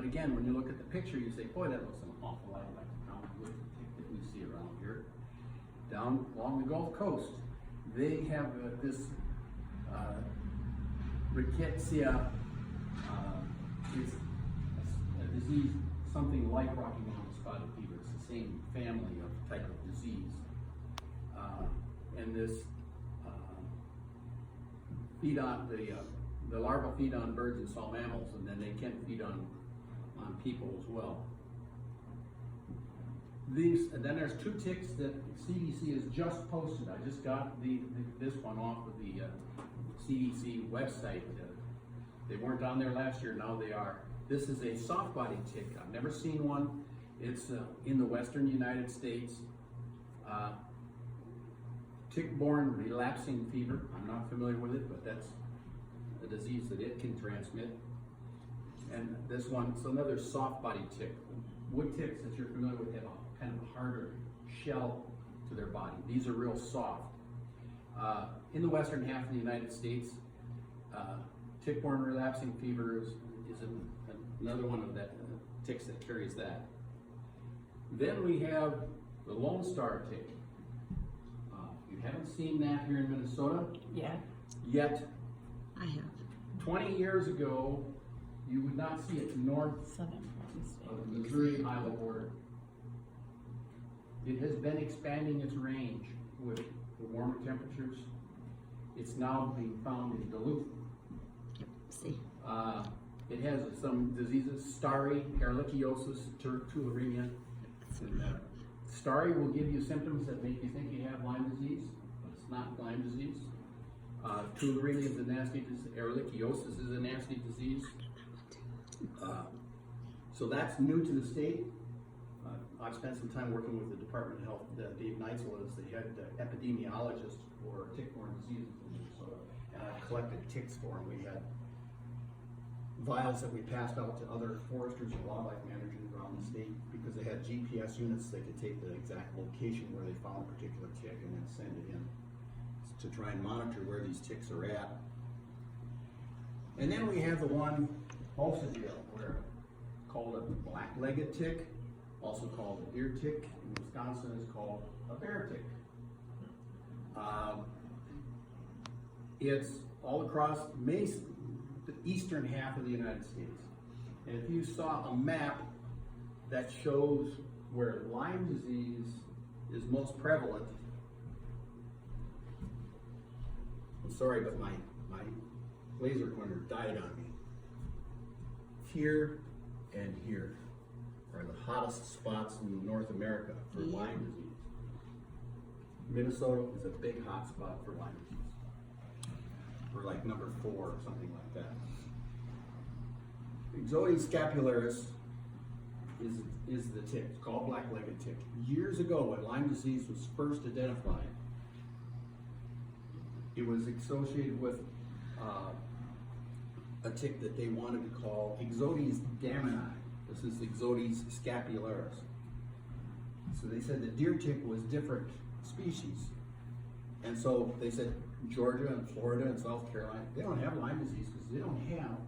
But again, when you look at the picture, you say, boy, that looks an awful lot like the common wood tick that we see around here. Down along the Gulf Coast, they have this rickettsia. It's a disease, something like Rocky Mountain spotted fever. It's the same family of type of disease. And this feed on the larvae feed on birds and small mammals, and then they can feed on people as well. And then there's two ticks that CDC has just posted. I just got this one off of the CDC website. They weren't on there last year, now they are. This is a soft-bodied tick. I've never seen one. It's in the western United States. Tick-Borne relapsing fever. I'm not familiar with it, but that's a disease that it can transmit. And this one, it's another soft-bodied tick. Wood ticks that you're familiar with have a kind of harder shell to their body. These are real soft. In the western half of the United States, tick-borne relapsing fever is another one of the ticks that carries that. Then we have the Lone Star tick. You haven't seen that here in Minnesota? Yeah. Yet. I have. 20 years ago, you would not see it north of the Missouri-Iowa border. It has been expanding its range with the warmer temperatures. It's now being found in Duluth. Yep. See. It has some diseases, starry, ehrlichiosis, tularemia. And, starry will give you symptoms that make you think you have Lyme disease, but it's not Lyme disease. Tularemia is a nasty disease. Ehrlichiosis is a nasty disease. So that's new to the state. I've spent some time working with the Department of Health. Dave Neitzel is the head epidemiologist for tick-borne diseases in Minnesota, and I've collected ticks for him. We had vials that we passed out to other foresters and wildlife managers around the state because they had GPS units. They could take the exact location where they found a particular tick and then send it in to try and monitor where these ticks are at. And then we have the one also where called a black-legged tick, also called a deer tick. In Wisconsin is called a bear tick. It's all across the eastern half of the United States. And if you saw a map that shows where Lyme disease is most prevalent, I'm sorry, but my laser pointer died on me. Here and here are the hottest spots in North America for Lyme disease. Minnesota is a big hot spot for Lyme disease. We're like number 4 or something like that. Ixodes scapularis is the tick. It's called black-legged tick. Years ago, when Lyme disease was first identified, it was associated with a tick that they wanted to call Ixodes gamini. This is Ixodes scapularis. So they said the deer tick was different species. And so they said Georgia and Florida and South Carolina, they don't have Lyme disease because they don't have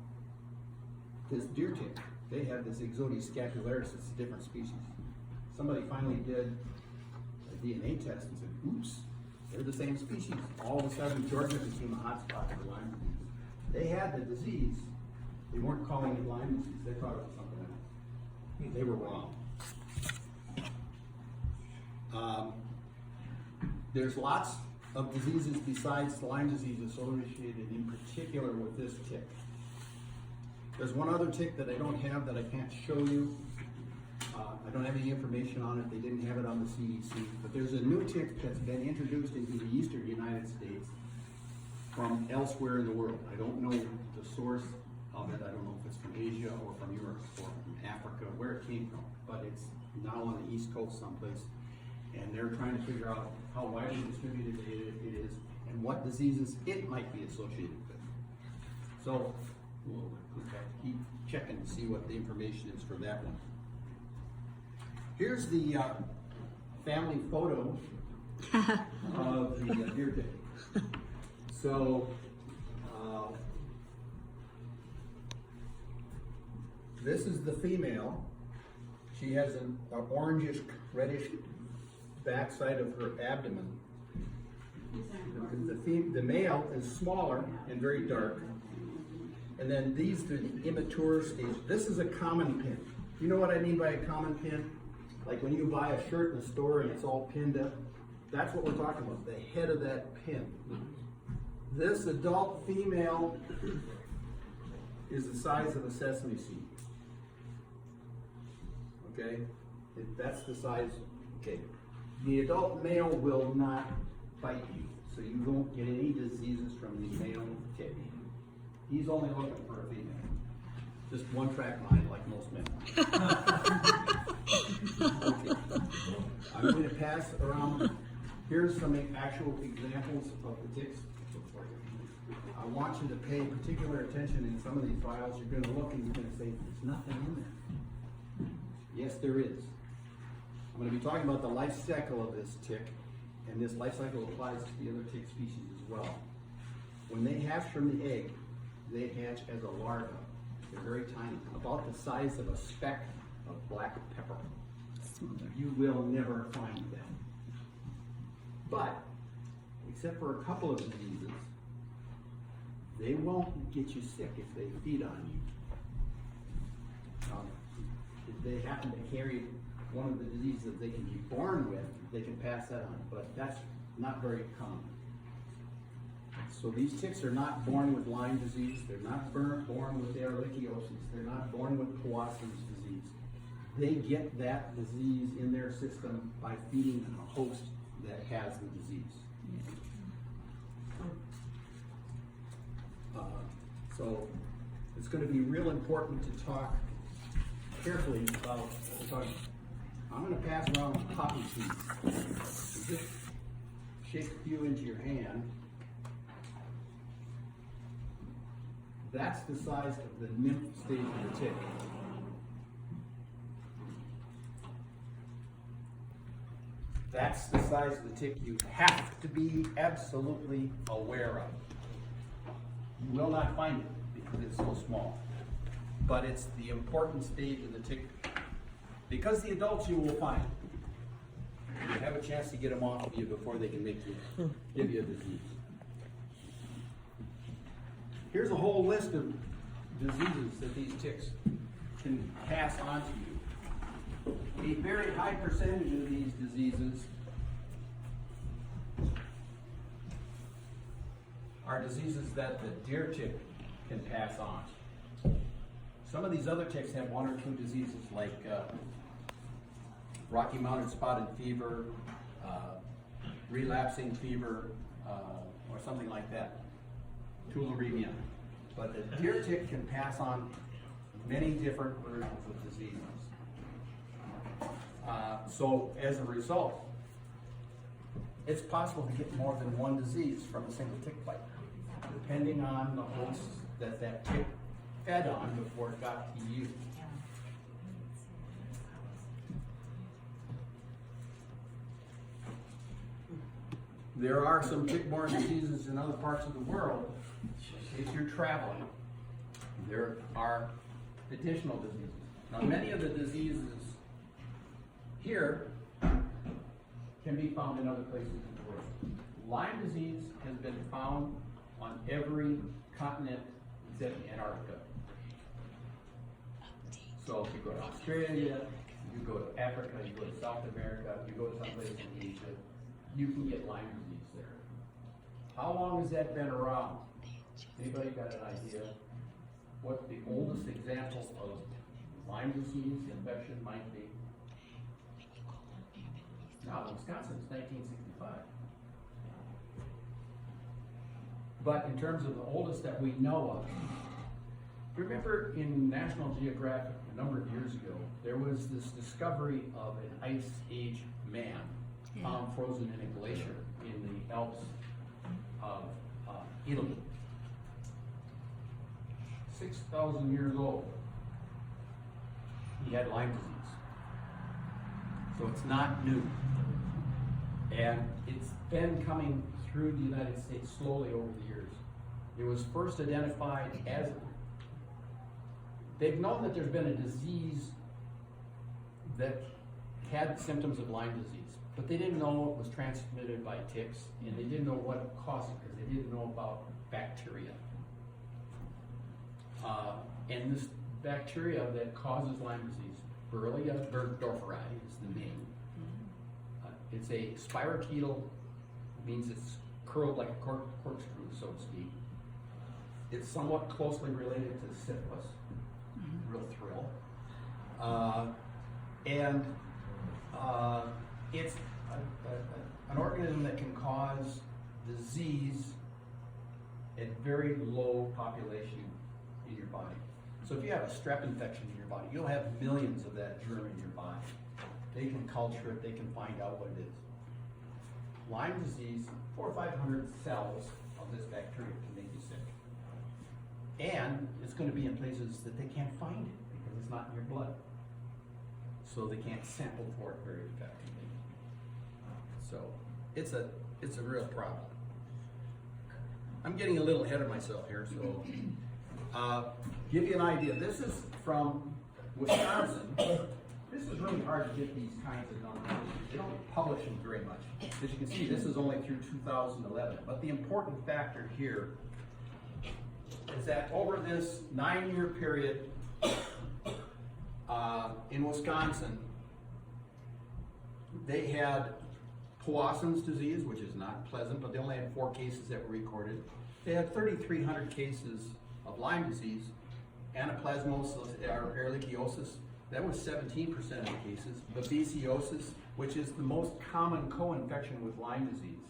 this deer tick. They have this Ixodes scapularis. It's a different species. Somebody finally did a DNA test and said, oops, they're the same species. All of a sudden, Georgia became a hotspot for Lyme disease. They had the disease. They weren't calling it Lyme disease. They thought it was something else. They were wrong. There's lots of diseases besides Lyme disease associated in particular with this tick. There's one other tick that I don't have that I can't show you. I don't have any information on it. They didn't have it on the CDC. But there's a new tick that's been introduced into the eastern United States from elsewhere in the world. I don't know the source of it. I don't know if it's from Asia or from Europe or from Africa, where it came from. But it's now on the East Coast someplace. And they're trying to figure out how widely distributed it is and what diseases it might be associated with. So we'll have to keep checking to see what the information is for that one. Here's the family photo of the deer tick. So This is the female. She has an orangish, reddish backside of her abdomen. The male is smaller and very dark. And then these are the immature stage. This is a common pin. You know what I mean by a common pin? Like when you buy a shirt in the store and it's all pinned up. That's what we're talking about, the head of that pin. This adult female is the size of a sesame seed. Okay? That's the size. Okay. The adult male will not bite you, so you won't get any diseases from the male. Okay. He's only looking for a female. Just one track mind like most men. Okay. I'm going to pass around. Here's some actual examples of the ticks. I want you to pay particular attention in some of these files. You're going to look and you're going to say, there's nothing in there. Yes, there is. I'm going to be talking about the life cycle of this tick, and this life cycle applies to the other tick species as well. When they hatch from the egg, they hatch as a larva. They're very tiny, about the size of a speck of black pepper. You will never find them. But, except for a couple of diseases, they won't get you sick if they feed on you. If they happen to carry one of the diseases that they can be born with, they can pass that on, but that's not very common. So these ticks are not born with Lyme disease, they're not born with ehrlichiosis, they're not born with Poisson's disease. They get that disease in their system by feeding a host that has the disease. So it's going to be real important to talk carefully about what we're talking about. I'm going to pass around poppy seeds. Just shake a few into your hand. That's the size of the nymph stage of the tick. That's the size of the tick you have to be absolutely aware of. You will not find it because it's so small. But it's the important stage of the tick. Because the adults you will find. You have a chance to get them off of you before they can give you a disease. Here's a whole list of diseases that these ticks can pass on to you. A very high percentage of these diseases are diseases that the deer tick can pass on. Some of these other ticks have one or two diseases like Rocky Mountain spotted fever, relapsing fever, or something like that, tularemia. But the deer tick can pass on many different versions of diseases. So as a result, it's possible to get more than one disease from a single tick bite, depending on the host that that tick fed on before it got to you. There are some tick-borne diseases in other parts of the world. If you're traveling, there are additional diseases. Now, many of the diseases here can be found in other places in the world. Lyme disease has been found on every continent except Antarctica. So if you go to Australia, you go to Africa, you go to South America, you go to some place in Asia, you can get Lyme disease there. How long has that been around? Anybody got an idea what the oldest example of Lyme disease infection might be? Now, Wisconsin is 1965. But in terms of the oldest that we know of, remember in National Geographic a number of years ago, there was this discovery of an Ice Age man found frozen in a glacier in the Alps of Italy. 6,000 years old. He had Lyme disease. So it's not new. And it's been coming through the United States slowly over the years. It was first identified as they've known that there's been a disease that had symptoms of Lyme disease, but they didn't know it was transmitted by ticks, and they didn't know what caused it because they didn't know about bacteria. And this bacteria that causes Lyme disease, Borrelia burgdorferi is the name. It's a spirochetal, means it's curled like a corkscrew, so to speak. It's somewhat closely related to syphilis, real thrill. It's an organism that can cause disease at very low population in your body. So if you have a strep infection in your body, you'll have millions of that germ in your body. They can culture it, they can find out what it is. Lyme disease, 400 or 500 cells of this bacteria can make you sick. And it's going to be in places that they can't find it because it's not in your blood. So they can't sample for it very effectively. So it's a real problem. I'm getting a little ahead of myself here, so give you an idea. This is from Wisconsin. This is really hard to get these kinds of numbers. They don't publish them very much. As you can see, this is only through 2011. But the important factor here is that over this 9-year period in Wisconsin, they had Powassan's disease, which is not pleasant, but they only had 4 cases that were recorded. They had 3,300 cases of Lyme disease, anaplasmosis or ehrlichiosis. That was 17% of the cases. Babesiosis, which is the most common co-infection with Lyme disease,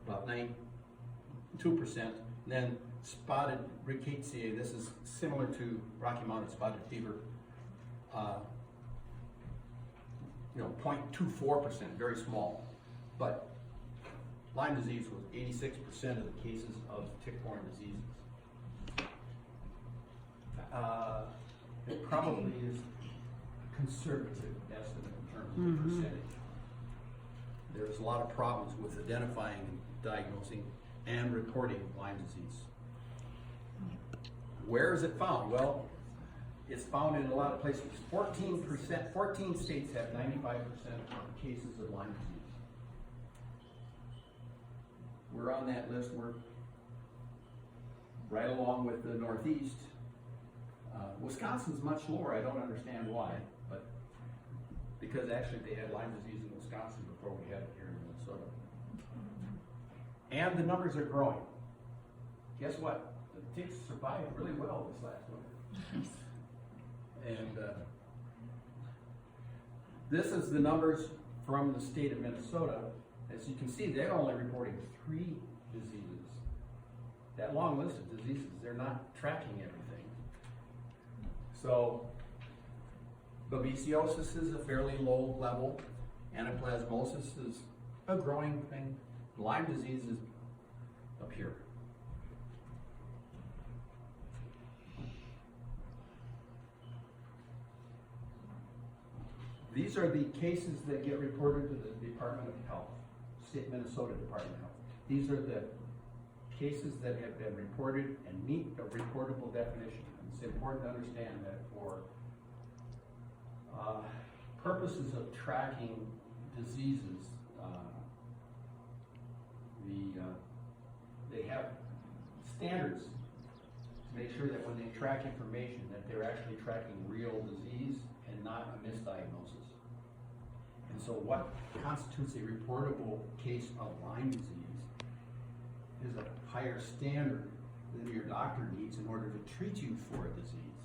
about 2%. And then spotted rickettsiae, this is similar to Rocky Mountain spotted fever, 0.24%, very small. But Lyme disease was 86% of the cases of tick-borne diseases. It probably is a conservative estimate in terms of the percentage. There's a lot of problems with identifying, diagnosing, and reporting Lyme disease. Where is it found? Well, it's found in a lot of places. 14 states have 95% of cases of Lyme disease. We're on that list. We're right along with the Northeast. Wisconsin's much lower. I don't understand why, but because actually they had Lyme disease in Wisconsin before we had it here in Minnesota. And the numbers are growing. Guess what? The ticks survived really well this last winter. And this is the numbers from the state of Minnesota. As you can see, they're only reporting 3 diseases. That long list of diseases, they're not tracking everything. So, babesiosis is a fairly low level. Anaplasmosis is a growing thing. Lyme disease is up here. These are the cases that get reported to the Department of Health, State Minnesota Department of Health. These are the cases that have been reported and meet the reportable definition. It's important to understand that for purposes of tracking diseases, they have standards to make sure that when they track information that they're actually tracking real disease and not a misdiagnosis. And so what constitutes a reportable case of Lyme disease is a higher standard than your doctor needs in order to treat you for a disease.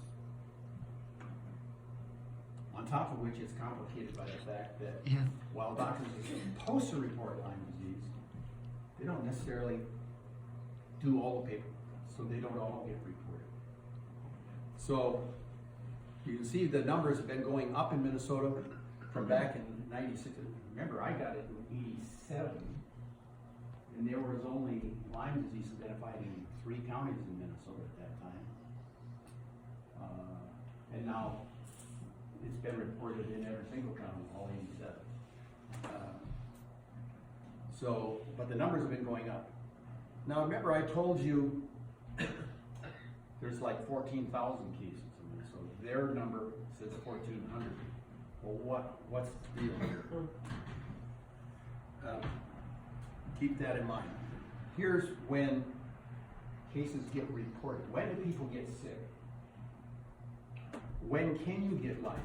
On top of which, it's complicated by the fact that while doctors are supposed to report Lyme disease, they don't necessarily do all the paperwork, so they don't all get reported. So you can see the numbers have been going up in Minnesota from back in 96. Remember, I got it in 87, and there was only Lyme disease identified in 3 counties in Minnesota at that time. And now it's been reported in every single county, all 87. But the numbers have been going up. Now remember I told you there's like 14,000 cases in there, so their number says 1,400. Well, what's the deal here? Keep that in mind. Here's when cases get reported. When do people get sick? When can you get Lyme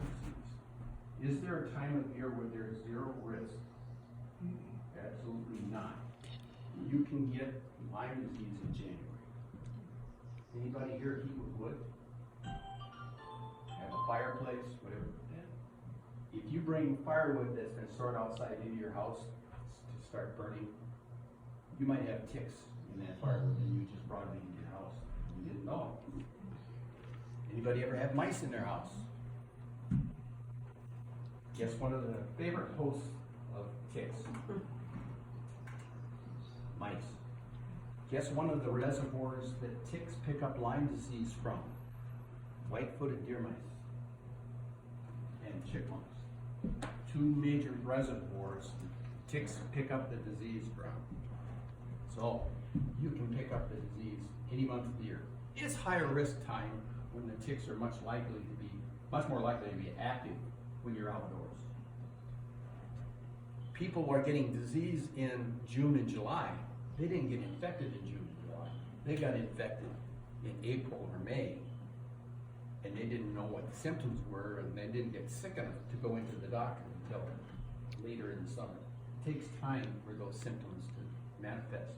disease? Is there a time of year where there's zero risk? Absolutely not. You can get Lyme disease in January. Anybody here heat with wood? Have a fireplace, whatever. If you bring firewood that's been stored outside into your house to start burning, you might have ticks in that firewood and you just brought it into your house. You didn't know it. Anybody ever have mice in their house? Guess one of the favorite hosts of ticks? Mice. Guess one of the reservoirs that ticks pick up Lyme disease from? White-footed deer mice and chipmunks. Two major reservoirs ticks pick up the disease from. So you can pick up the disease any month of the year. It's higher risk time when the ticks are much more likely to be active when you're outdoors. People are getting disease in June and July. They didn't get infected in June and July. They got infected in April or May, and they didn't know what the symptoms were, and they didn't get sick enough to go into the doctor until later in the summer. It takes time for those symptoms to manifest.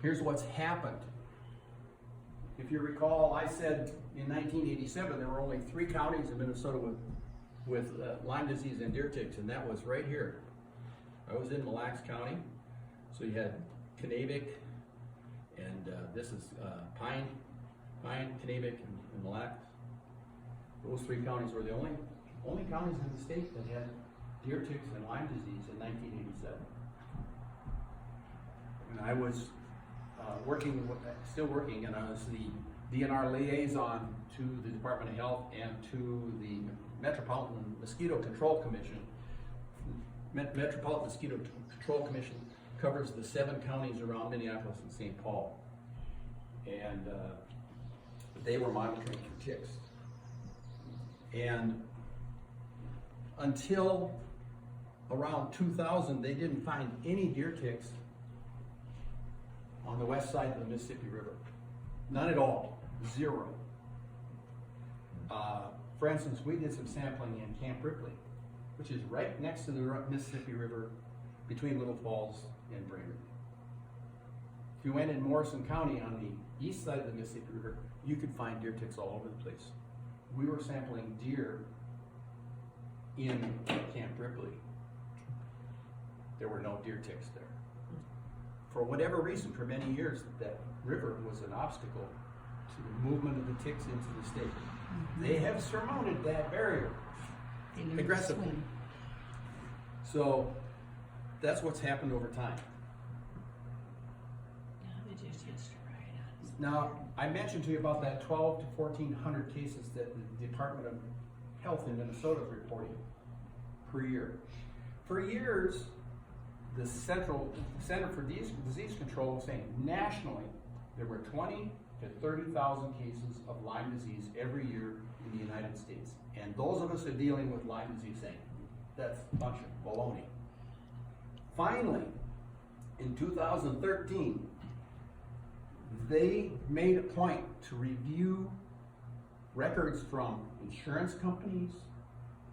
Here's what's happened. If you recall, I said in 1987 there were only 3 counties in Minnesota with Lyme disease and deer ticks, and that was right here. I was in Mille Lacs County, so you had Kennebec, and this is Pine, Kennebec, and Mille Lacs. Those 3 counties were the only counties in the state that had deer ticks and Lyme disease in 1987. And I was still working, and I was the DNR liaison to the Department of Health and to the Metropolitan Mosquito Control Commission. Metropolitan Mosquito Control Commission covers the 7 counties around Minneapolis and St. Paul. And they were monitoring for ticks. And until around 2000, they didn't find any deer ticks on the west side of the Mississippi River. None at all, 0. For instance, we did some sampling in Camp Ripley, which is right next to the Mississippi River between Little Falls and Brainerd. If you went in Morrison County on the east side of the Mississippi River, you could find deer ticks all over the place. We were sampling deer in Camp Ripley. There were no deer ticks there. For whatever reason, for many years, that river was an obstacle to the movement of the ticks into the state. They have surmounted that barrier aggressively. So that's what's happened over time. Now, I mentioned to you about that 1,200 to 1,400 cases that the Department of Health in Minnesota is reporting per year. For years, the Center for Disease Control was saying nationally there were 20 to 30,000 cases of Lyme disease every year in the United States. And those of us who are dealing with Lyme disease saying, that's a bunch of baloney. Finally, in 2013, they made a point to review records from insurance companies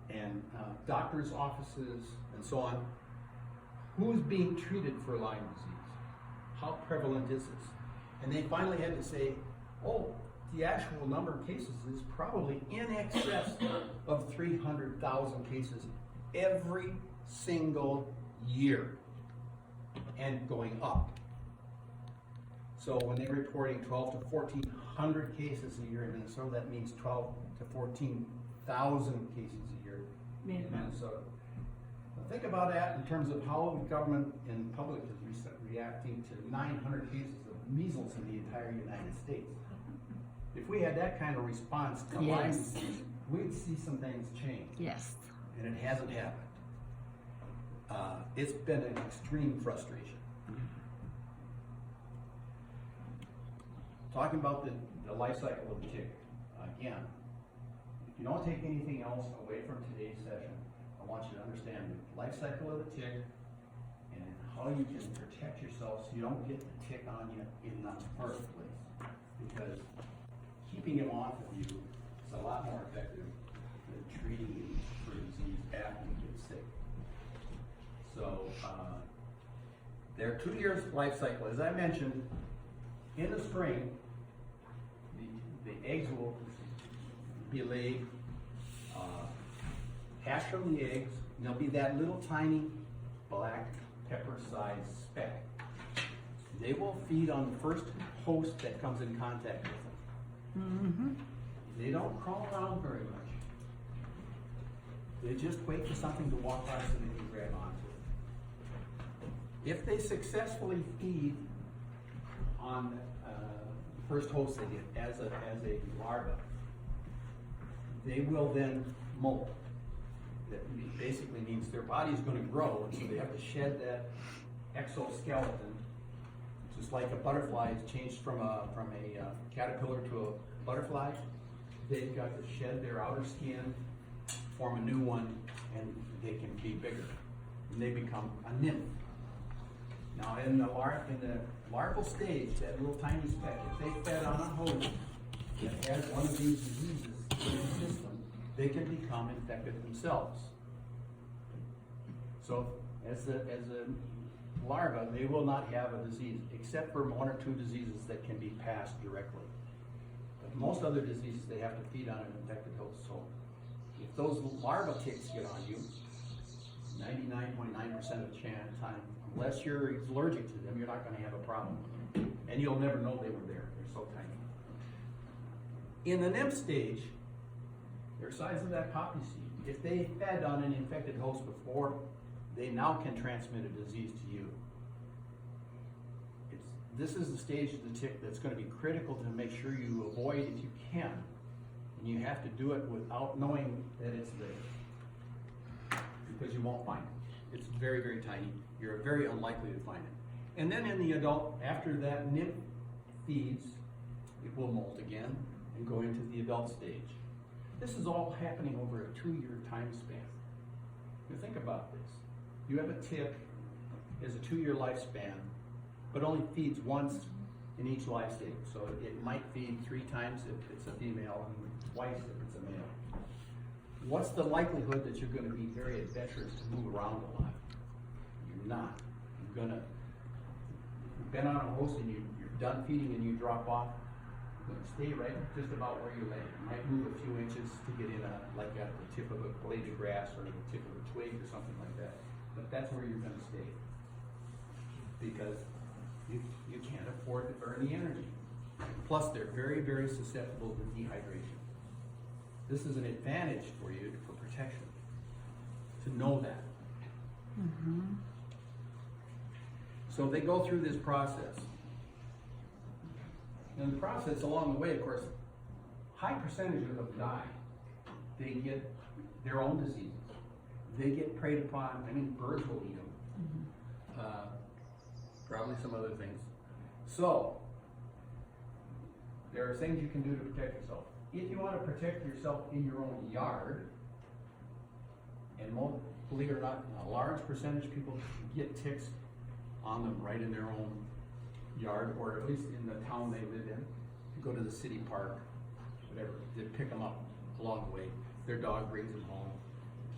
and doctors' offices and so on. Who's being treated for Lyme disease? How prevalent is this? And they finally had to say, oh, the actual number of cases is probably in excess of 300,000 cases every single year and going up. So when they're reporting 12 to 1,400 cases a year in Minnesota, that means 12 to 14,000 cases a year in Minnesota. Now think about that in terms of how the government and public is reacting to 900 cases of measles in the entire United States. If we had that kind of response to Lyme disease, we'd see some things change. Yes. And it hasn't happened. It's been an extreme frustration. talking about the life cycle of the tick, again, if you don't take anything else away from today's session, I want you to understand the life cycle of the tick and how you can protect yourself so you don't get the tick on you in the first place. Because keeping him off of you is a lot more effective than treating you for disease after you get sick. So, their 2 years life cycle, as I mentioned, in the spring, the eggs will be laid, hatch from the eggs, and there'll be that little tiny black pepper-sized speck. They will feed on the first host that comes in contact with them. They don't crawl around very much. They just wait for something to walk by so they can grab onto it. If they successfully feed on the first host they get as a larva, they will then molt. That basically means their body is going to grow, and so they have to shed that exoskeleton. Just like a butterfly is changed from a caterpillar to a butterfly, they've got to shed their outer skin, form a new one, and they can be bigger. And they become a nymph. Now in the larval stage, that little tiny speck, if they fed on a host that has one of these diseases in the system, they can become infected themselves. So as a larva, they will not have a disease, except for 1 or 2 diseases that can be passed directly. But most other diseases, they have to feed on an infected host. So if those larva ticks get on you, 99.9% of the time, unless you're allergic to them, you're not going to have a problem. And you'll never know they were there. They're so tiny. In the nymph stage, they're the size of that poppy seed. If they fed on an infected host before, they now can transmit a disease to you. This is the stage of the tick that's going to be critical to make sure you avoid if you can. And you have to do it without knowing that it's there, because you won't find it. It's very, very tiny. You're very unlikely to find it. And then in the adult, after that nymph feeds, it will molt again and go into the adult stage. This is all happening over a 2-year time span. Now think about this. You have a tick, has a 2-year lifespan, but only feeds once in each life stage. So it might feed 3 times if it's a female and twice if it's a male. What's the likelihood that you're going to be very adventurous to move around a lot? You're not. You've been on a host and you're done feeding and you drop off. You're going to stay right just about where you lay. You might move a few inches to get in like at the tip of a blade of grass or the tip of a twig or something like that. But that's where you're going to stay, because you can't afford to burn the energy. Plus, they're very, very susceptible to dehydration. This is an advantage for you for protection, to know that. So they go through this process. And the process along the way, of course, high percentage of them die. They get their own diseases. They get preyed upon. I mean, birds will eat them. Probably some other things. So, there are things you can do to protect yourself. If you want to protect yourself in your own yard, and believe it or not, a large percentage of people get ticks on them right in their own yard, or at least in the town they live in. You go to the city park, whatever, they pick them up along the way. Their dog brings them home.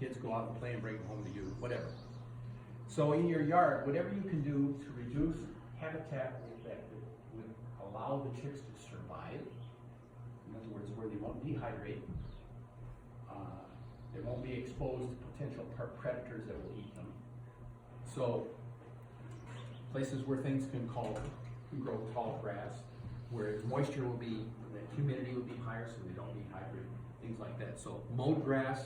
Kids go out and play and bring them home to you, whatever. So in your yard, whatever you can do to reduce habitat that would allow the ticks to survive, in other words, where they won't dehydrate, they won't be exposed to potential predators that will eat them. So places where things can grow tall grass, where moisture will be, the humidity will be higher so they don't dehydrate, things like that. So mowed grass,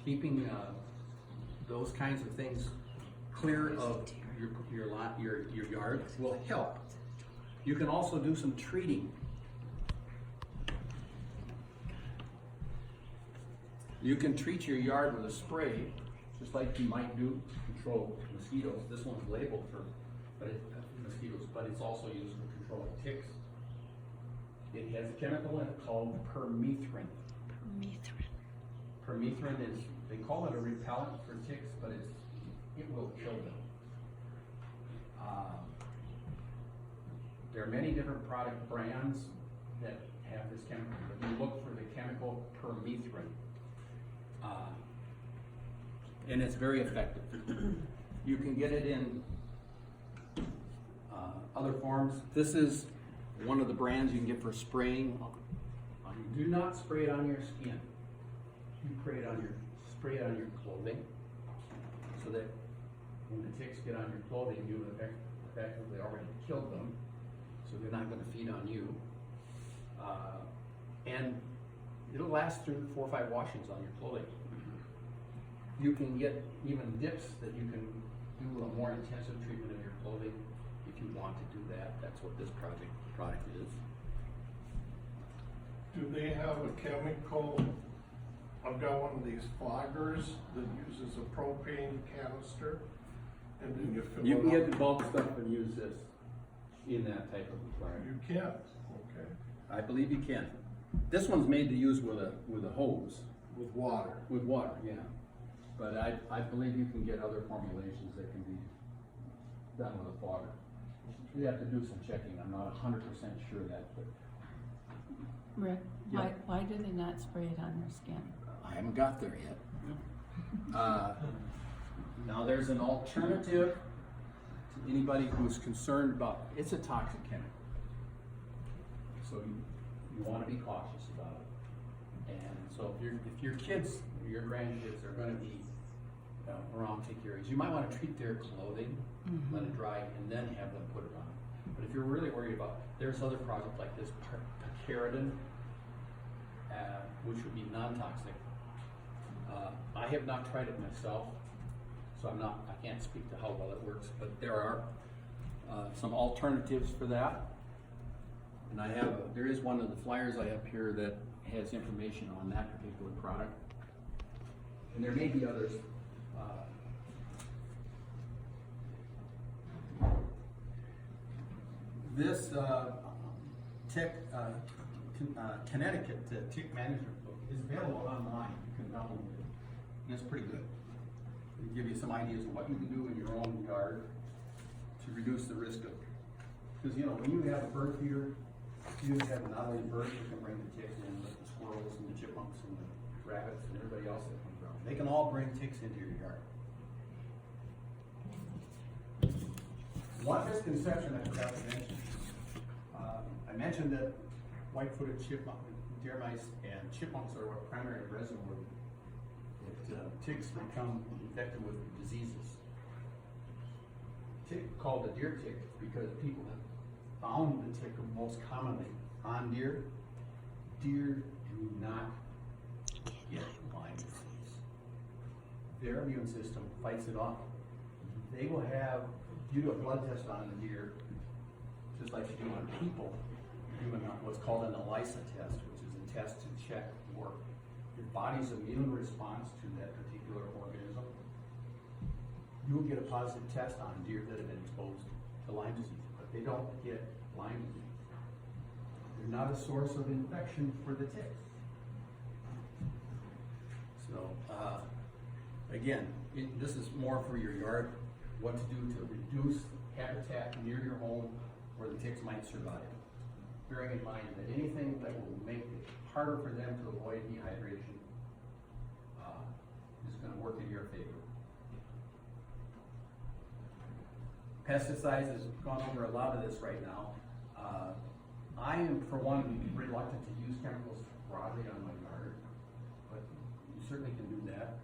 keeping those kinds of things clear of your yard will help. You can also do some treating. You can treat your yard with a spray, just like you might do to control mosquitoes. This one's labeled for, but mosquitoes, but it's also used for controlling ticks. It has a chemical in it called permethrin. Permethrin is, they call it a repellent for ticks, but it will kill them. There are many different product brands that have this chemical, but you look for the chemical permethrin. And it's very effective. You can get it in other forms. This is one of the brands you can get for spraying. You do not spray it on your skin. You spray it on your clothing, so that when the ticks get on your clothing, you have effectively already killed them, so they're not going to feed on you. And it'll last through 4 or 5 washings on your clothing. You can get even dips that you can do a more intensive treatment of your clothing if you want to do that. That's what this product is. Do they have a chemical? I've got one of these foggers that uses a propane canister, and then you fill You it can up. get the bulk stuff and use this in that type of environment. You can, okay, I believe you can. This one's made to use with a hose. with water. With water, yeah. But I believe you can get other formulations that can be done with a fogger. You have to do some checking. I'm not 100% sure of that, but Rick, Yeah. why do they not spray it on their skin? I haven't got there yet. Now there's an alternative to anybody who's concerned about, it's a toxic chemical. So you want to be cautious about it. And so if your kids, your grandkids are going to be around tick areas, you might want to treat their clothing, let it dry, and then have them put it on. But if you're really worried about, there's other products like this, picaridin, which would be non-toxic. I have not tried it myself, so I can't speak to how well it works, but there are some alternatives for that. And there is one of the flyers I have here that has information on that particular product. And there may be others. This Connecticut tick management book is available online. You can download it, and it's pretty good. It'll give you some ideas of what you can do in your own yard to reduce the risk of, because when you have a bird feeder, you have not only birds that can bring the ticks in, but the squirrels and the chipmunks and the rabbits and everybody else that comes around. They can all bring ticks into your yard. One misconception I forgot to mention. I mentioned that white-footed chipmunk, deer mice, and chipmunks are a primary reservoir that ticks become infected with diseases. Tick called the deer tick because people have found the tick most commonly on deer. Deer do not get Lyme disease. Their immune system fights it off. They will have, you do a blood test on the deer, just like you do on people, doing what's called an ELISA test, which is a test to check for your body's immune response to that particular organism. You will get a positive test on deer that have been exposed to Lyme disease, but they don't get Lyme disease. They're not a source of infection for the ticks. So, again, this is more for your yard, what to do to reduce habitat near your home where the ticks might survive. Bearing in mind that anything that will make it harder for them to avoid dehydration is going to work in your favor. Pesticides has gone over a lot of this right now. I am, for one, reluctant to use chemicals broadly on my yard, but you certainly can do that.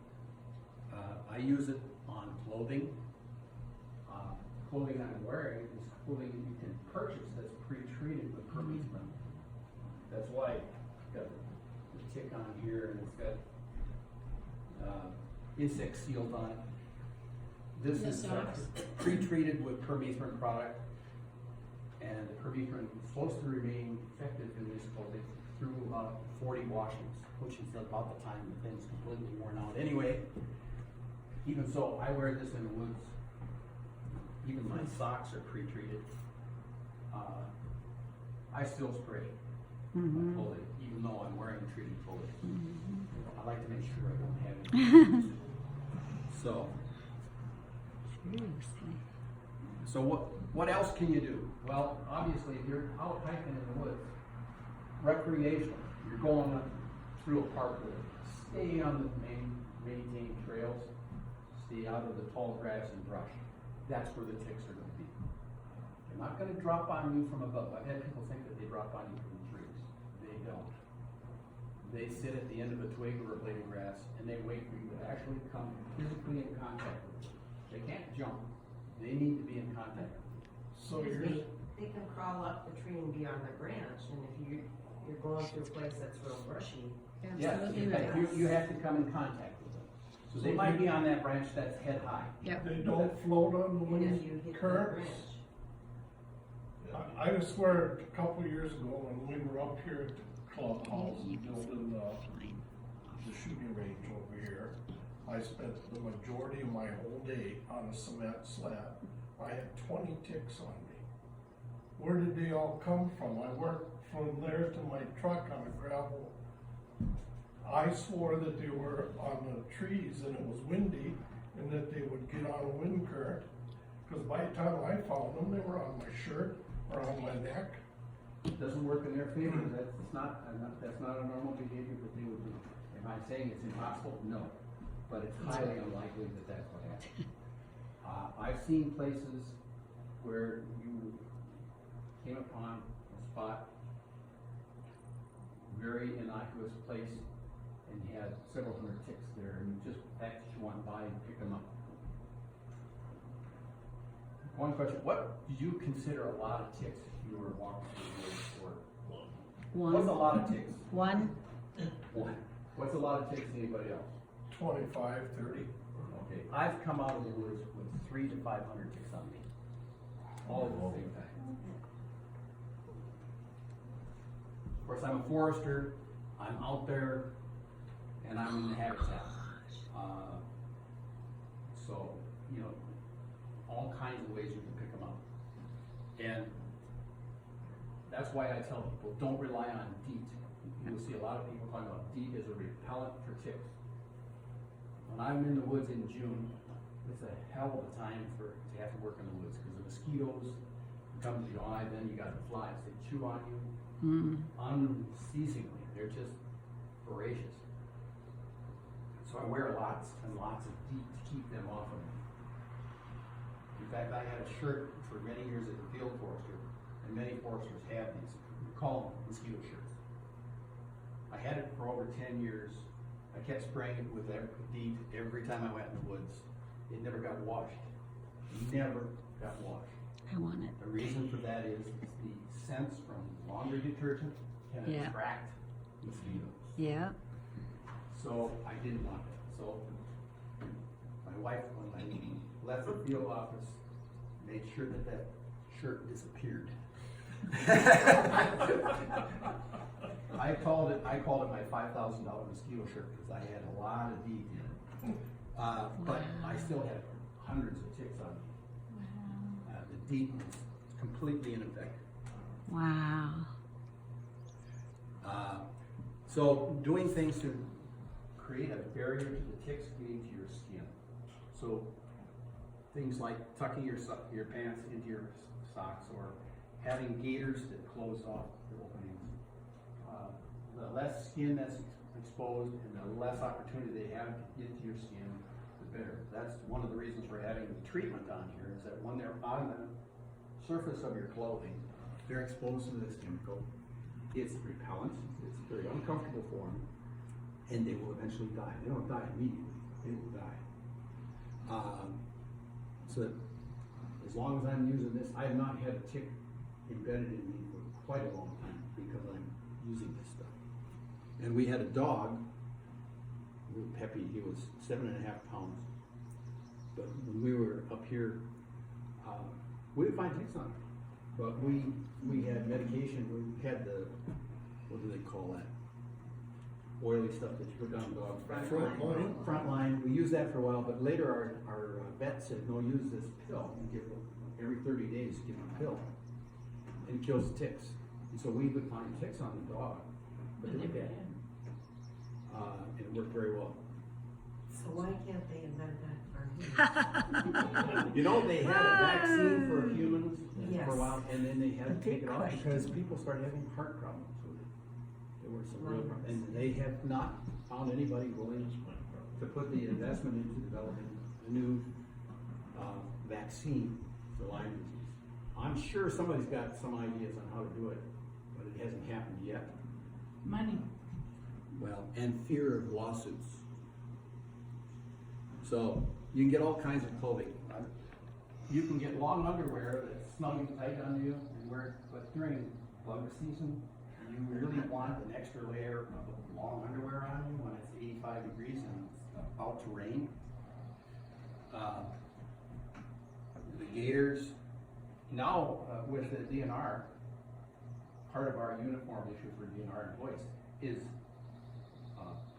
I use it on clothing. Clothing I'm wearing is clothing you can purchase that's pre-treated with permethrin. That's why it's got the tick on here and it's got insect sealed on it. This is pre-treated with permethrin product, and the permethrin is supposed to remain effective in this clothing through about 40 washings, which is about the time the thing's completely worn out. Anyway, even so, I wear this in the woods. Even my socks are pre-treated. I still spray Mhm. fully, even though I'm wearing treated fully. I like to make sure I don't have it. So, Seriously. so what else can you do? Well, obviously, if you're out hiking in the woods, recreational, you're going through a park, stay on the maintained trails, stay out of the tall grass and brush. That's where the ticks are gonna be. They're not gonna drop on you from above. I've had people think that they drop on you from the trees. They don't. They sit at the end of a twig or a blade of grass and they wait for you to actually come physically in contact with them. They can't jump. They need to be in contact. So Excuse you're, me, they can crawl up the tree and be on the branch, and if you're going through a place that's real brushy, Yes, you have to come in contact with them. So they might be on that branch that's head high. Yep. they don't float on the and if you wind hit the currents? branch. I swear, a couple years ago, when we were up here at the clubhouse, building the shooting range over here, I spent the majority of my whole day on a cement slab. I had 20 ticks on me. Where did they all come from? I worked from there to my truck on a gravel. I swore that they were on the trees and it was windy and that they would get on a wind current. Because by the time I found them, they were on my shirt or on my neck. It doesn't work in their favor. That's not a normal behavior that they would do. Am I saying it's impossible? No. But it's highly unlikely that that's what happened. I've seen places where you came upon a spot, very innocuous place, and you had several hundred ticks there, and you just fact that you went by and picked them up. One question, what do you consider a lot of ticks if you were walking through the woods or? What's a One. lot of ticks? One. One. What's a lot of ticks to anybody else? 25, 30. Okay, I've come out of the woods with 300 to 500 ticks on me, all at the same time. Of course, I'm a forester, I'm out there, and I'm in the habitat. So, you know, all kinds of ways you can pick them up. And that's why I tell people, don't rely on DEET. You'll see a lot of people talking about DEET as a repellent for ticks. When I'm in the woods in June, it's a hell of a time to have to work in the woods because the mosquitoes come to your eye, then you got the flies. They chew on you unceasingly. They're just voracious. So I wear lots and lots of DEET to keep them off of me. In fact, I had a shirt for many years as a field forester, and many foresters have these. We call them mosquito shirts. I had it for over 10 years. I kept spraying it with DEET every time I went in the woods. It never got washed. Never got washed. I want it. The reason for that is the scents from laundry detergent can Yeah. attract mosquitoes. Yeah. So I didn't want it. So my wife, when I left the field office, made sure that that shirt disappeared. I called it my $5,000 mosquito shirt because I had a lot of DEET in it. But I still had hundreds of ticks on me. The DEET was completely ineffective. Wow. So doing things to create a barrier to the ticks getting to your skin. So things like tucking your pants into your socks or having gaiters that close off the openings. The less skin that's exposed and the less opportunity they have to get to your skin, the better. That's one of the reasons we're having the treatment on here is that when they're on the surface of your clothing, they're exposed to this chemical. It's repellent, it's very uncomfortable for them, and they will eventually die. They don't die immediately, they will die. So as long as I'm using this, I have not had a tick embedded in me for quite a long time because I'm using this stuff. And we had a dog, Peppy, he was 7.5 pounds. But when we were up here, we didn't find ticks on him. But we had medication, we had the, what do they call that? Oily stuff that you put down the dog's back. Front line. We used that for a while, but later our vet said, no, use this pill. You give every 30 days, give them a pill. And it kills the ticks. And so we would find ticks on the dog, but they were dead. And it worked very well. So why can't they invent that for humans? You know, they had a vaccine for humans Yes. for a while, and then they had to take it off question. because people started having heart problems with it. There were some real problems, and they have not found anybody willing to put the investment into developing a new vaccine for Lyme disease. I'm sure somebody's got some ideas on how to do it, but it hasn't happened yet. Money. Well, and fear of lawsuits. So you can get all kinds of clothing. You can get long underwear that's snug and tight on you and wear it, but during bug season, you really want an extra layer of long underwear on you when it's 85 degrees and it's about to rain. The gaiters. Now, with the DNR, part of our uniform issue for DNR employees is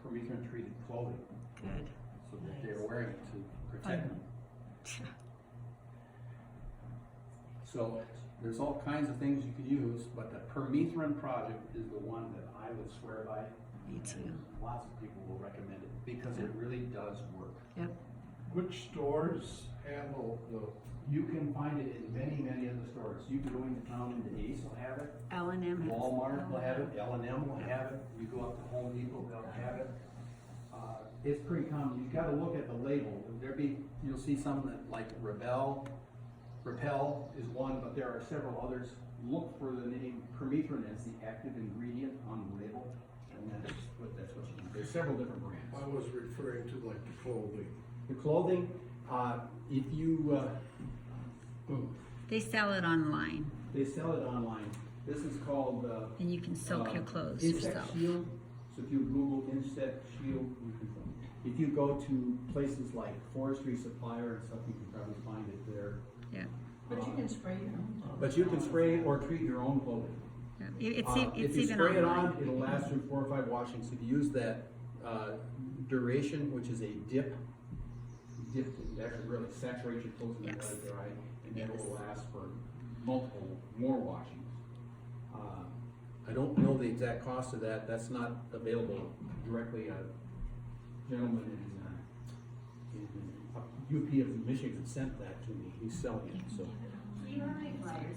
permethrin treated clothing. Good. So that they're wearing it to protect them. So there's all kinds of things you could use, but the permethrin project is the one that I would swear by. Me too. Lots of people will recommend it because it really does work. Yep. Which stores handle the, You can find it in many, many of the stores. You can go into town into Ace will have it. L&M has. Walmart will have it, L&M will have it, you go up to Home Depot, they'll have it. It's pretty common, you gotta look at the label, you'll see some that like Repel is one, but there are several others. Look for the name permethrin as the active ingredient on the label, and that's what you need. There's several different brands. I was referring to like the clothing. The clothing, if you, They sell it online, they sell it online. This is called, and you can soak your clothes Insect yourself. Shield. So if you Google insect shield, you can, if you go to places like Forestry Supplier and stuff, you can probably find it there. Yeah. But you can spray your own. But you can spray or treat your own clothing. Yeah. It's If you even spray it online. on, it'll last through 4 or 5 washings. If you use that duration, which is a dip that actually really saturates your clothes and Yes. let it dry, and then it will Yes. last for multiple more washings. I don't know the exact cost of that. That's not available directly. A gentleman in UP of Michigan sent that to me. He's selling it. So Do you have any letters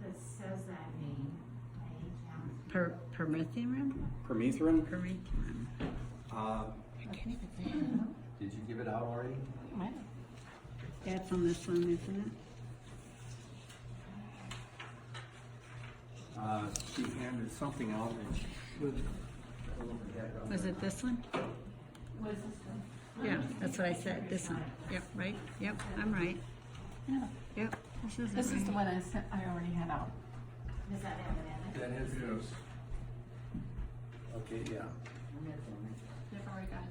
that says that name by any chance? Permethrin? permethrin. Permethrin. Uh, I can't even say it. did you give it out already? That's on this one, isn't it? She handed something out and she should. Was it this one? What is this one? Yeah, that's what I said, this one. Yep, right? Yep, I'm right. Yeah. Yep, this is it. This is the right? one I already had out. Does that have it in it? That is. Yes. Okay, yeah. They've already got it.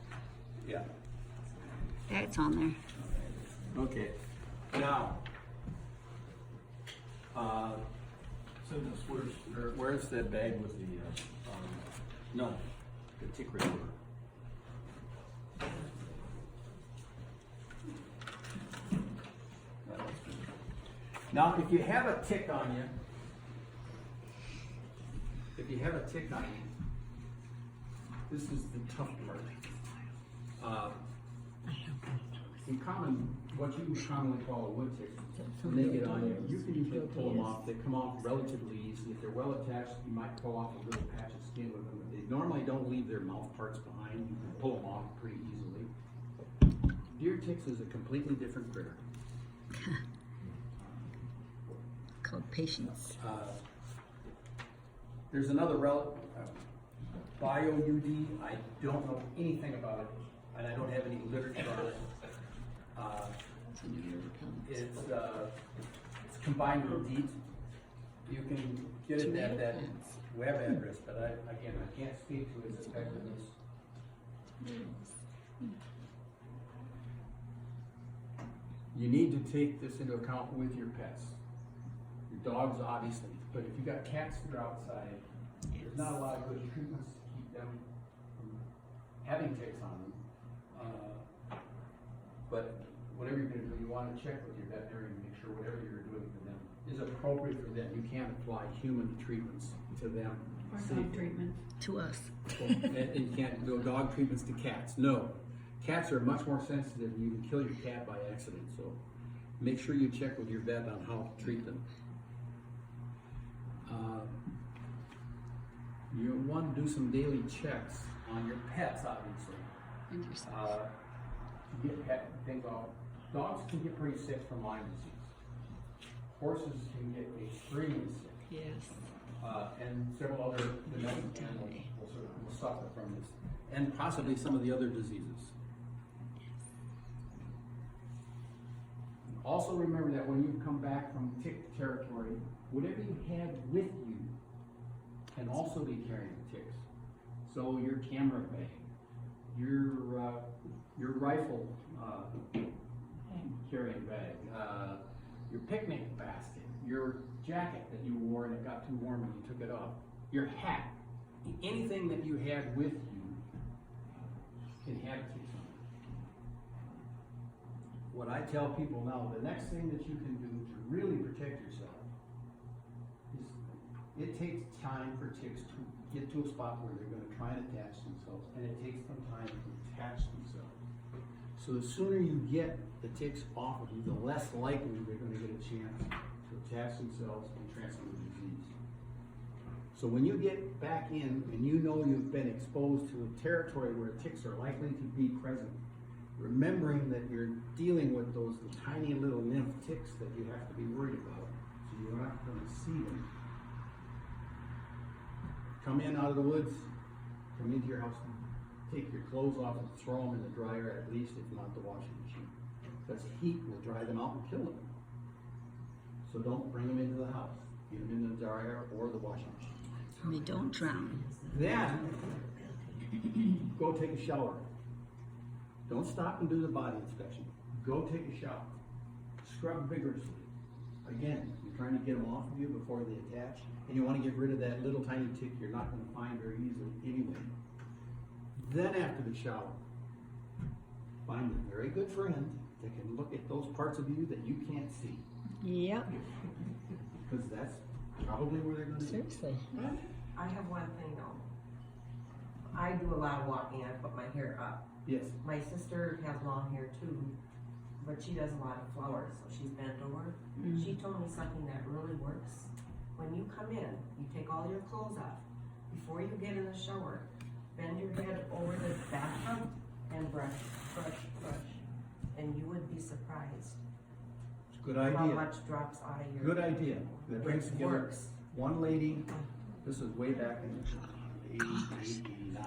Yeah. Yeah, it's on there. Okay. Now, Send us where's that bag with the, no, the tick remover? Now, if you have a tick on you, this is the tough part. What you would commonly call a wood tick, when they get on you, you can usually pull them off. They come off relatively easy. If they're well attached, you might pull off a little patch of skin with them. But they normally don't leave their mouth parts behind. You can pull them off pretty easily. Deer ticks is a completely different critter. Called patience. There's another bio-UD. I don't know anything about it, and I don't have any literature on it. It's combined with DEET. You can get it at that web address, but I can't speak to its effectiveness. You need to take this into account with your pets. Your dogs, obviously, but if you've got cats that are outside, there's not a lot of good treatments to keep them from having ticks on them. But whatever you're going to do, you want to check with your veterinarian and make sure whatever you're doing for them is appropriate for them. You can't apply human treatments to them. Or safely. dog treatment. To us. And you can't do dog treatments to cats. No. Cats are much more sensitive and you can kill your cat by accident. So make sure you check with your vet on how to treat them. You want to do some daily checks on your pets, obviously. And yourself. To get pet things off. Dogs can get pretty sick from Lyme disease. Horses can get extremely sick. Yes. And several other domestic animals will suffer from this, and possibly some of the other diseases. Also remember that when you come back from tick territory, whatever you had with you can also be carrying ticks. So your camera bag, your rifle carrying bag, your picnic basket, your jacket that you wore and it got too warm and you took it off, your hat, anything that you had with you can have ticks on it. What I tell people now, the next thing that you can do to really protect yourself is it takes time for ticks to get to a spot where they're going to try and attach themselves, and it takes them time to attach themselves. So the sooner you get the ticks off of you, the less likely they're going to get a chance to attach themselves and transmit the disease. So when you get back in and you know you've been exposed to a territory where ticks are likely to be present, remembering that you're dealing with those tiny little nymph ticks that you have to be worried about, so you're not going to see them. Come in out of the woods, come into your house, take your clothes off and throw them in the dryer at least, if not the washing machine. Because heat will dry them out and kill them. So don't bring them into the house. Get them in the dryer or the washing machine. And they don't drown. Then, go take a shower. Don't stop and do the body inspection. Go take a shower. Scrub vigorously. Again, you're trying to get them off of you before they attach, and you want to get rid of that little tiny tick you're not going to find very easily anyway. Then after the shower, find a very good friend that can look at those parts of you that you can't see. Yep. Because that's probably where they're going to be. Seriously. I have one thing though. I do a lot of walking, I put my hair up. Yes. My sister has long hair too, but she does a lot of flowers, so she's bent over. She told me something that really works. When you come in, you take all your clothes off. Before you get in the shower, bend your head over the bathtub and brush, brush, brush. And you would be surprised Good how idea. much drops out of your. Good idea. That brings It together works. one lady. This was way back in 88, 89.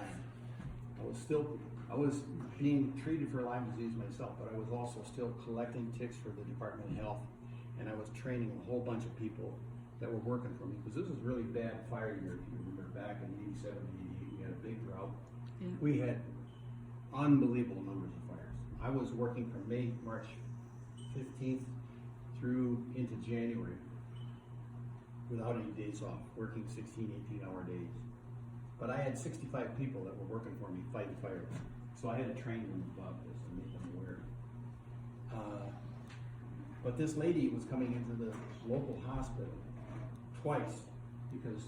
I was being treated for Lyme disease myself, but I was also still collecting ticks for the Department of Health, and I was training a whole bunch of people that were working for me, because this was really bad fire year, if you remember, back in 87, 88, we had a big drought. Yeah. We had unbelievable numbers of fires. I was working from March 15th through into January without any days off, working 16, 18-hour days. But I had 65 people that were working for me fighting fires. So I had to train them about this to make them aware. But this lady was coming into the local hospital twice because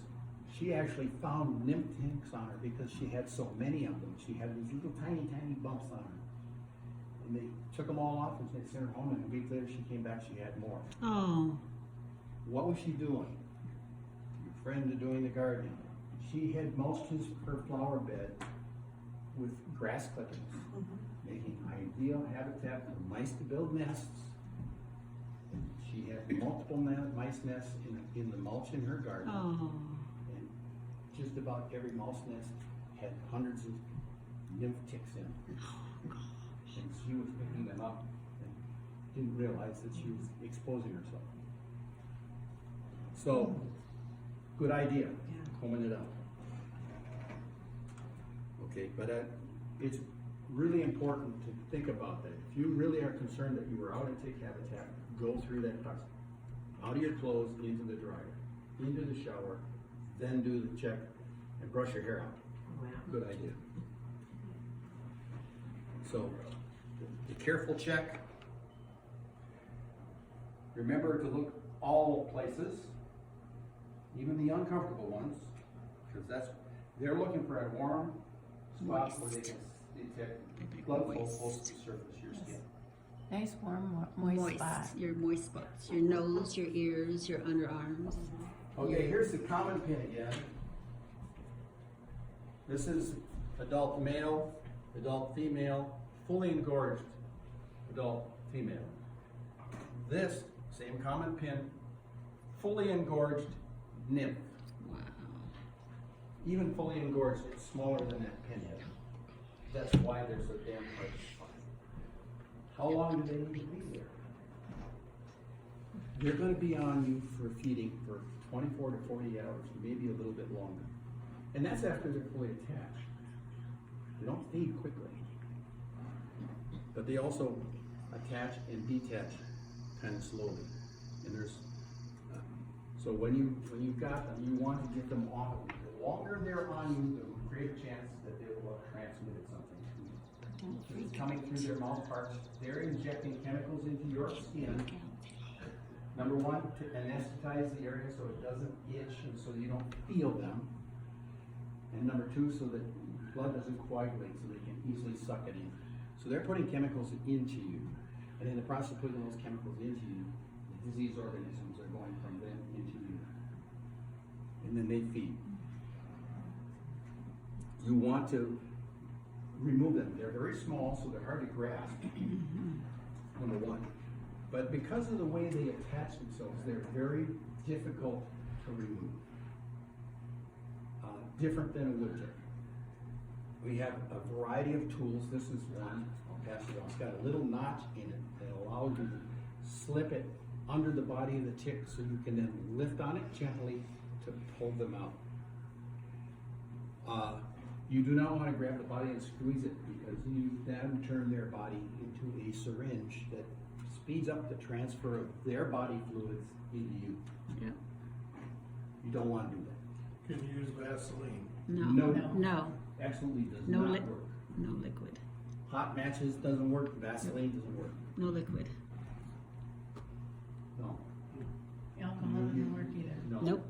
she actually found nymph ticks on her because she had so many of them. She had these little tiny, tiny bumps on her. And they took them all off and they sent her home, and a week later she came back, she had more. Oh. What was she doing? Your friend doing the gardening. She had mulched her flower bed with grass clippings, making ideal habitat for mice to build nests. And she had multiple mice nests in the mulch in her garden. Oh. And just about every mouse nest had hundreds of nymph ticks in it. And she was picking them up and didn't realize that she was exposing herself. So, good idea, combing it up. Okay, but it's really important to think about that. If you really are concerned that you were out in tick habitat, go through that process. Out of your clothes, into the dryer, into the shower, then do the check and brush your hair out. Good idea. So, the careful check. Remember to look all places, even the uncomfortable ones, because they're looking for a warm spot where they can detect blood flow close to the surface of your skin. Nice warm, moist spot. Your moist spots, your nose, your ears, your underarms. Okay, here's the common pin again. This is adult male, adult female, fully engorged adult female. This, same common pin, fully engorged nymph. Wow. Even fully engorged, it's smaller than that pinhead. That's why they're so damn hard to find. How long do they need to be there? They're going to be on you for feeding for 24 to 40 hours, maybe a little bit longer. And that's after they're fully attached. They don't feed quickly. But they also attach and detach kind of slowly. And there's, so when you've got them, you want to get them off of you. The longer they're on you, the greater chance that they will have transmitted something to you. It's coming through their mouth parts. They're injecting chemicals into your skin. Number one, to anesthetize the area so it doesn't itch and so you don't feel them. And number two, so that blood doesn't coagulate so they can easily suck it in. So they're putting chemicals into you. And in the process of putting those chemicals into you, the disease organisms are going from them into you. And then they feed. You want to remove them. They're very small, so they're hard to grasp, number one. But because of the way they attach themselves, they're very difficult to remove. Different than a wood tick. We have a variety of tools. This is one. I'll pass it on. It's got a little notch in it that allows you to slip it under the body of the tick so you can then lift on it gently to pull them out. You do not want to grab the body and squeeze it because you then turn their body into a syringe that speeds up the transfer of their body fluids into you. Yeah. You don't want to do that. Can you use Vaseline? No. Absolutely does No not li- work. No liquid. Hot matches doesn't work. Vaseline doesn't work. No liquid. No. Alcohol doesn't work either. No. Nope.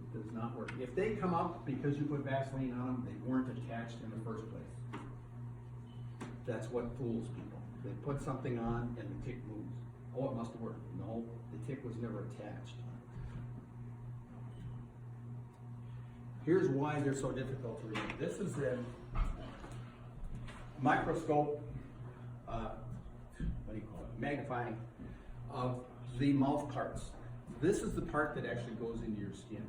It does not work. If they come up because you put Vaseline on them, they weren't attached in the first place. That's what fools people. They put something on and the tick moves. Oh, it must have worked. No, the tick was never attached. Here's why they're so difficult to remove. This is a microscope, what do you call it, magnifying of the mouth parts. This is the part that actually goes into your skin.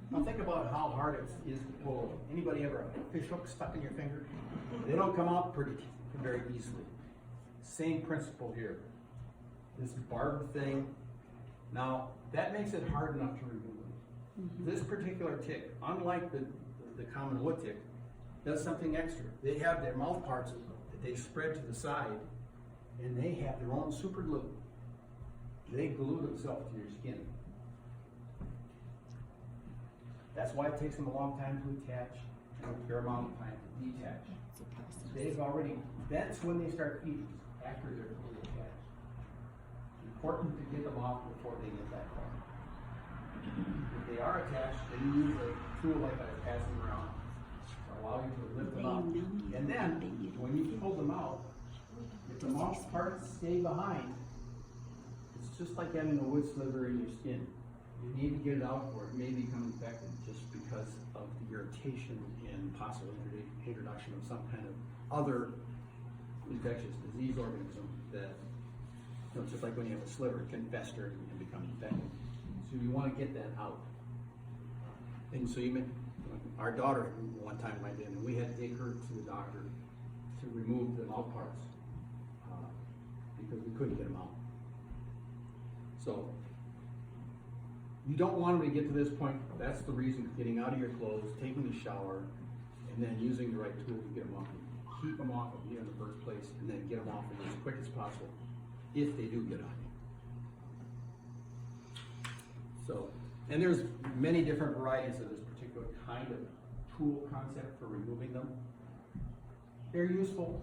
Now think about how hard it is to pull. Anybody ever a fish hook stuck in your finger? They don't come out very easily. Same principle here. This barbed thing. Now that makes it hard enough to remove. This particular tick, unlike the common wood tick, does something extra. They have their mouth parts that they spread to the side, and they have their own super glue. They glue themselves to your skin. That's why it takes them a long time to attach and a fair amount of time to detach. They've already, that's when they start feeding, after they're fully attached. Important to get them off before they get that far. If they are attached, then you use a tool like I was passing around to allow you to lift them out. And then, when you pull them out, if the mouth parts stay behind, it's just like having a wood sliver in your skin. You need to get it out or it may become infected just because of the irritation and possible introduction of some kind of other infectious disease organism that, you know, just like when you have a sliver, it can fester and become infected. So you want to get that out. And so our daughter one time went in and we had to take her to the doctor to remove the mouth parts because we couldn't get them out. So you don't want them to get to this point. That's the reason, getting out of your clothes, taking a shower, and then using the right tool to get them off. Keep them off of you in the first place and then get them off of you as quick as possible if they do get on you. So, and there's many different varieties of this particular kind of tool concept for removing them. They're useful.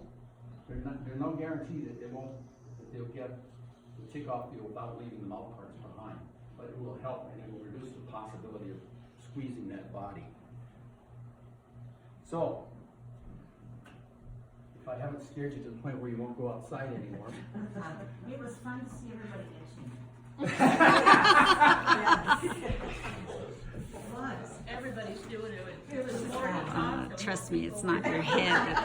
There's no guarantee that they'll get the tick off you without leaving the mouth parts behind. But it will help and it will reduce the possibility of squeezing that body. So, if I haven't scared you to the point where you won't go outside anymore. It was fun to see everybody itching. It was. Everybody's doing it. It was more than fun. Trust me, it's not your head that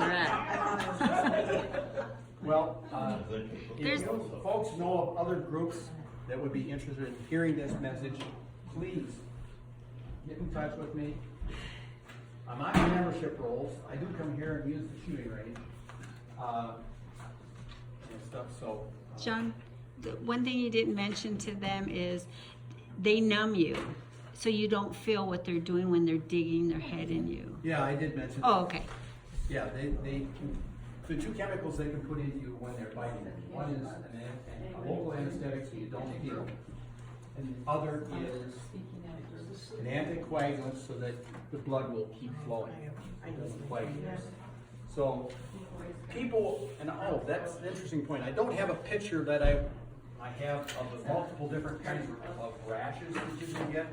they're at. Well, There's- if you folks know of other groups that would be interested in hearing this message, please get in touch with me. I'm on the membership rolls. I do come here and use the shooting range and stuff. So, John, the one thing you didn't mention to them is they numb you, so you don't feel what they're doing when they're digging their head in you. yeah, I did mention. Oh, okay. Yeah, the two chemicals they can put into you when they're biting you. One is a local anesthetic, so you don't feel it. And the other is an anticoagulant, so that the blood will keep flowing. It doesn't coagulate. So people, and oh, that's an interesting point. I don't have a picture that I have of the multiple different kinds of rashes that you can get.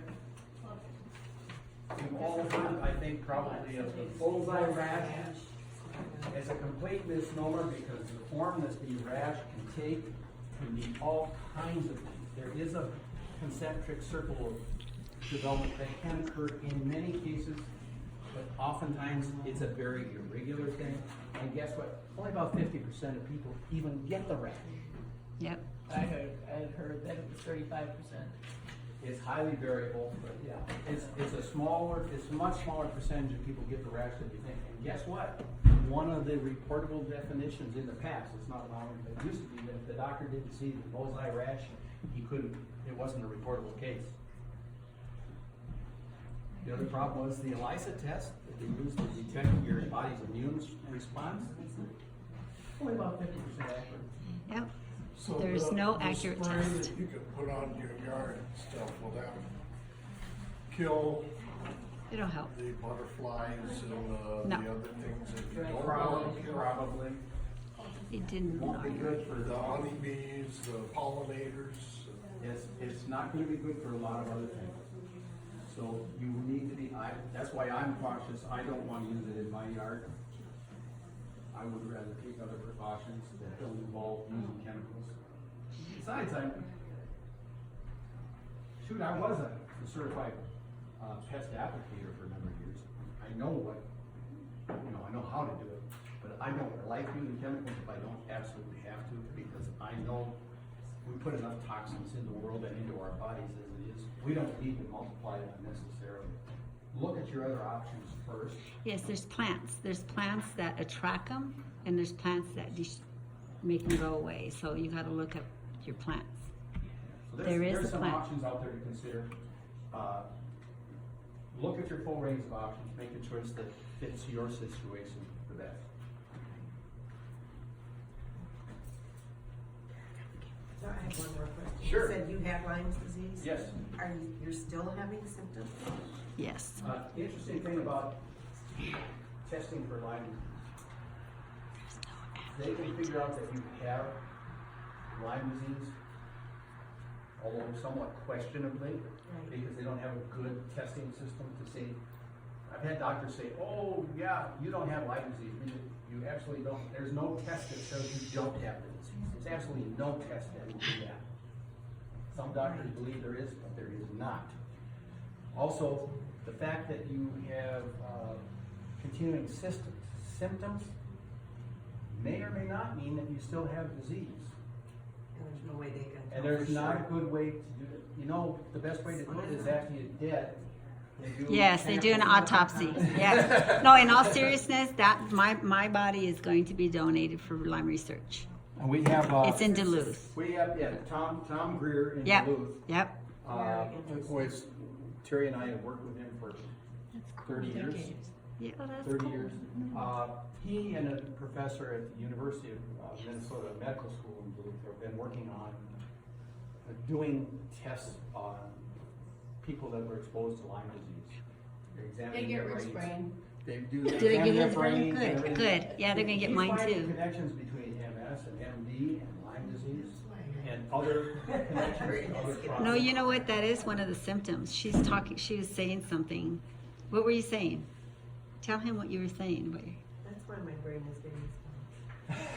You've all heard, I think, probably of the bullseye rash. It's a complete misnomer because the form that the rash can take can be all kinds of things. There is a concentric circle of development that can occur in many cases, but oftentimes it's a very irregular thing. And guess what? Only about 50% of people even get the rash. Yep. I had heard that it was 35%. It's highly variable, but yeah, it's a much smaller percentage of people get the rash than you think. And guess what? One of the reportable definitions in the past, it's not longer, but it used to be that if the doctor didn't see the bullseye rash, it wasn't a reportable case. The other problem was the ELISA test that they used to detect your body's immune response. Only about 50% accurate. Yep. So There's no the accurate spray test. that you can put on your yard and stuff, will that kill It'll help. the butterflies and No. the other things that you don't want to kill? Probably. It didn't. Won't be good for The honeybees, the pollinators. It's not going to be good for a lot of other things. So you need to be, that's why I'm cautious. I don't want to use it in my yard. I would rather take other precautions that don't involve using chemicals. Besides, I was a certified pest applicator for a number of years. I know I know how to do it, but I don't like using chemicals if I don't absolutely have to, because I know we put enough toxins in the world and into our bodies as it is. We don't need to multiply it unnecessarily. Look at your other options first. Yes, there's plants. There's plants that attract them, and there's plants that make them go away. So you got to look at your plants. So There's there's a some plan. options out there to consider. Look at your full range of options, make a choice that fits your situation the best. So I have one more question. Sure. You said you had Lyme's disease? Yes. You're still having symptoms? Yes. Interesting thing about testing for Lyme, they can figure out that you have Lyme disease, although somewhat questionably, because they don't have a good testing system to see. I've had doctors say, oh yeah, you don't have Lyme disease. You absolutely don't. There's no test that shows you don't have the disease. There's absolutely no test that will do that. Some doctors believe there is, but there is not. Also, the fact that you have continuing symptoms may or may not mean that you still have disease. And there's no way they can. And there's not a good way to do it. You know, the best way to do it is after you're dead. Yes, they do an autopsy. Yes. No, in all seriousness, that my body is going to be donated for Lyme research. And we have. It's in Duluth. We have, Tom Greer in Yep. Duluth. Yep. Terry and I have worked with him for 30 years. Yeah, that's 30 cool. years. He and a professor at the University of Minnesota Medical School in Duluth have been working on doing tests on people that were exposed to Lyme disease. They're examining their brains. They do. Did they get his brain? brain? Good, good. Yeah, they're gonna get mine He's finding too. connections between MS and MD and Lyme disease. and other connections to other problems. No, you know what? That is one of the symptoms. She was saying something. What were you saying? Tell him what you were saying. That's why my brain is getting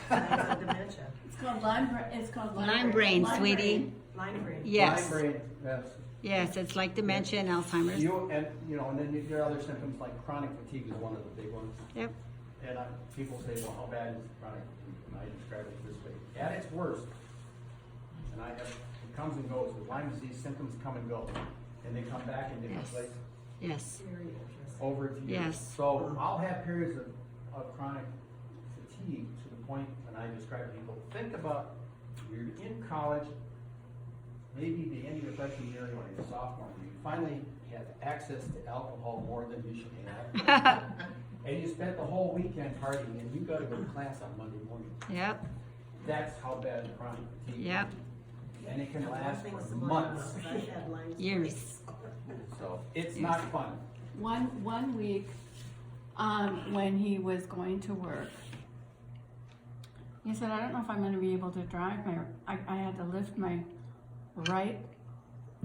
small. I have dementia. It's called Lyme, it's called Lyme brain, sweetie. Lyme brain. Yes. Lyme brain, yes. Yes, it's like dementia and Alzheimer's. And then your other symptoms like chronic fatigue is one of the big ones. Yep. And people say, well, how bad is chronic fatigue? And I describe it this way. At its worst, and it comes and goes. With Lyme disease, symptoms come and go. And they come back in different Yes. places Yes. Very interesting. over the years. Yes. So I'll have periods of chronic fatigue to the point when I describe to people, think about you're in college, maybe the end of your freshman year or your sophomore year, you finally have access to alcohol more than you should have. And you spent the whole weekend partying and you gotta go to class on Monday morning. Yep. That's how bad the chronic fatigue is. Yep. And it can One last thing for similar, months. I've had Lyme Years. disease. So it's not fun. One week, when he was going to work, he said, I don't know if I'm gonna be able to drive I had to lift my right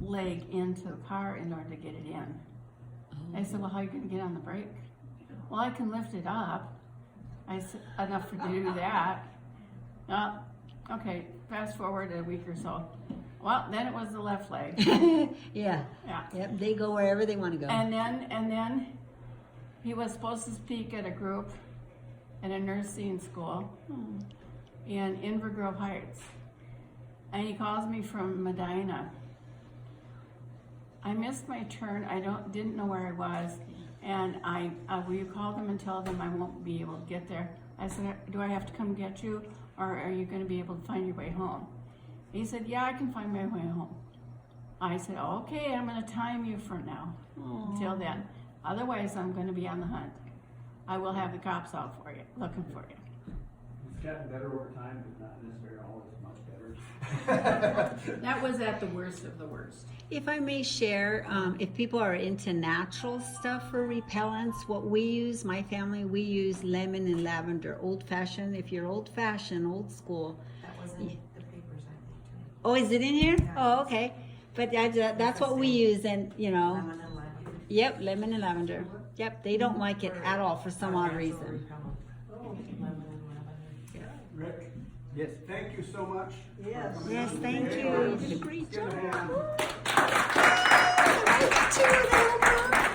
leg into the car in order to get it in. I said, well, how are you gonna get on the brake? Well, I can lift it up. I said, enough to do that. Okay, fast forward a week or so. Well, then it was the left leg. Yeah. Yeah. Yep. They go wherever they want to go. And then he was supposed to speak at a group at a nursing school in Inver Grove Heights. And he calls me from Medina. I missed my turn. I didn't know where I was. And will you call them and tell them I won't be able to get there? I said, do I have to come get you? Or are you going to be able to find your way home? He said, yeah, I can find my way home. I said, okay, I'm going to time you for now, until then. Otherwise, I'm going to be on the hunt. I will have the cops out for you, looking for you. It's gotten better over time, but not necessarily always much better. That was at the worst of the worst. If I may share, if people are into natural stuff for repellents, what we use, my family, we use lemon and lavender, old fashioned. If you're old fashioned, old school. That was in the papers, I think, too. Oh, is it in here? Yeah. Oh, okay. But that's what we use, and Lemon and lavender. Yep, lemon and lavender. Yep, they don't like it at all for some odd reason. Lemon and lavender. Rick, Yes. thank you so much. Yes. Yes, thank you. You did a great Give a job. hand. I did too,